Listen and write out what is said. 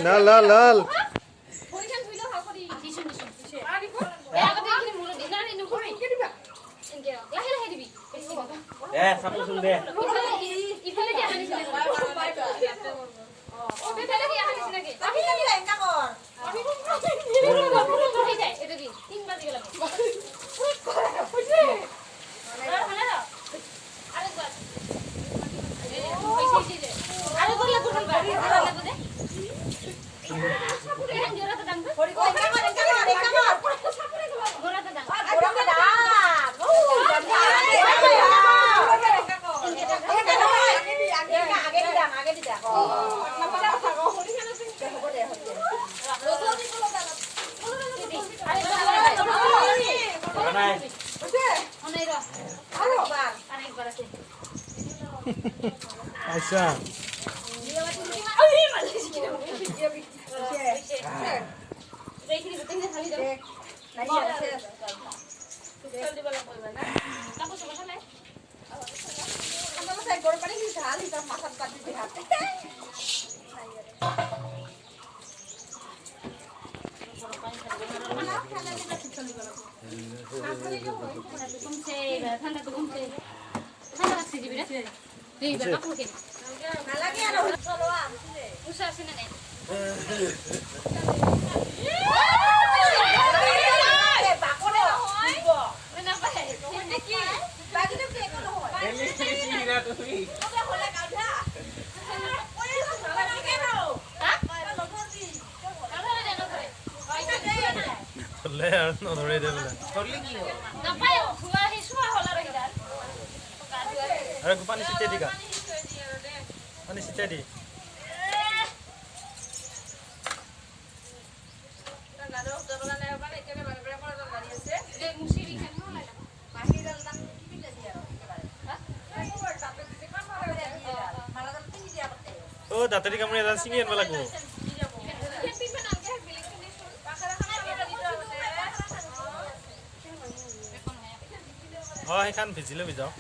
লাল লাল লাল পৰীক্ষা ধুইলো ভাল কৰি দিছো আনি কো এ আগতে এইখিনি মুলো দিনা ইনো কৰি ইনকে দিবা ইনকে লাহে লাহে দিবি বেছি এ সাপোজ দে ইফালে কি আনিছ ও বেটালে কি আনিছ নাকি আমি কি লাইনটা কর আমি কোন হই যায় এটা দি 3 বাজে গেল বুঝলি আরেকবার আরে বললা কোন বাড়ি লাগো দে সাপুরে জোরাতে দাম পরি কই কামার সাপুরে জোরাতে দাম জোরাতে দাম ও আগে দি দাম না পড়া কথা গো হরি কেন সিং হবে দে হচ্ছে রোজলি গুলো দাম আরে নাই বুঝে অনেই র আরেকবার আছে আচ্ছা ঠান্ডা তো কমছে ঠান্ডা লাগছে দিবি রে এইবার কাপড় কিনে নালাগে আর চলো আমছিলে উষা আছে না নাই বাকরে হয় না ভাই এটা কি বাকিটা কি কোনো হয় এমনি কি না তুমি ওটা হলে গাধা ওই নালাগে নাও হ্যাঁ লগতি গাধা জানো করে পয়সা দে লে আর নধরে দে বলে করলি কি হবে না পায় হুয়া হি সুয়া হলা রহি দার আরে পানি সিটে দিগা পানি সিটে দি ও দাঁতেরি কামড়ে এটা চিঙি আনবা লাগবো সেইখান ভিজিলে ভিজাও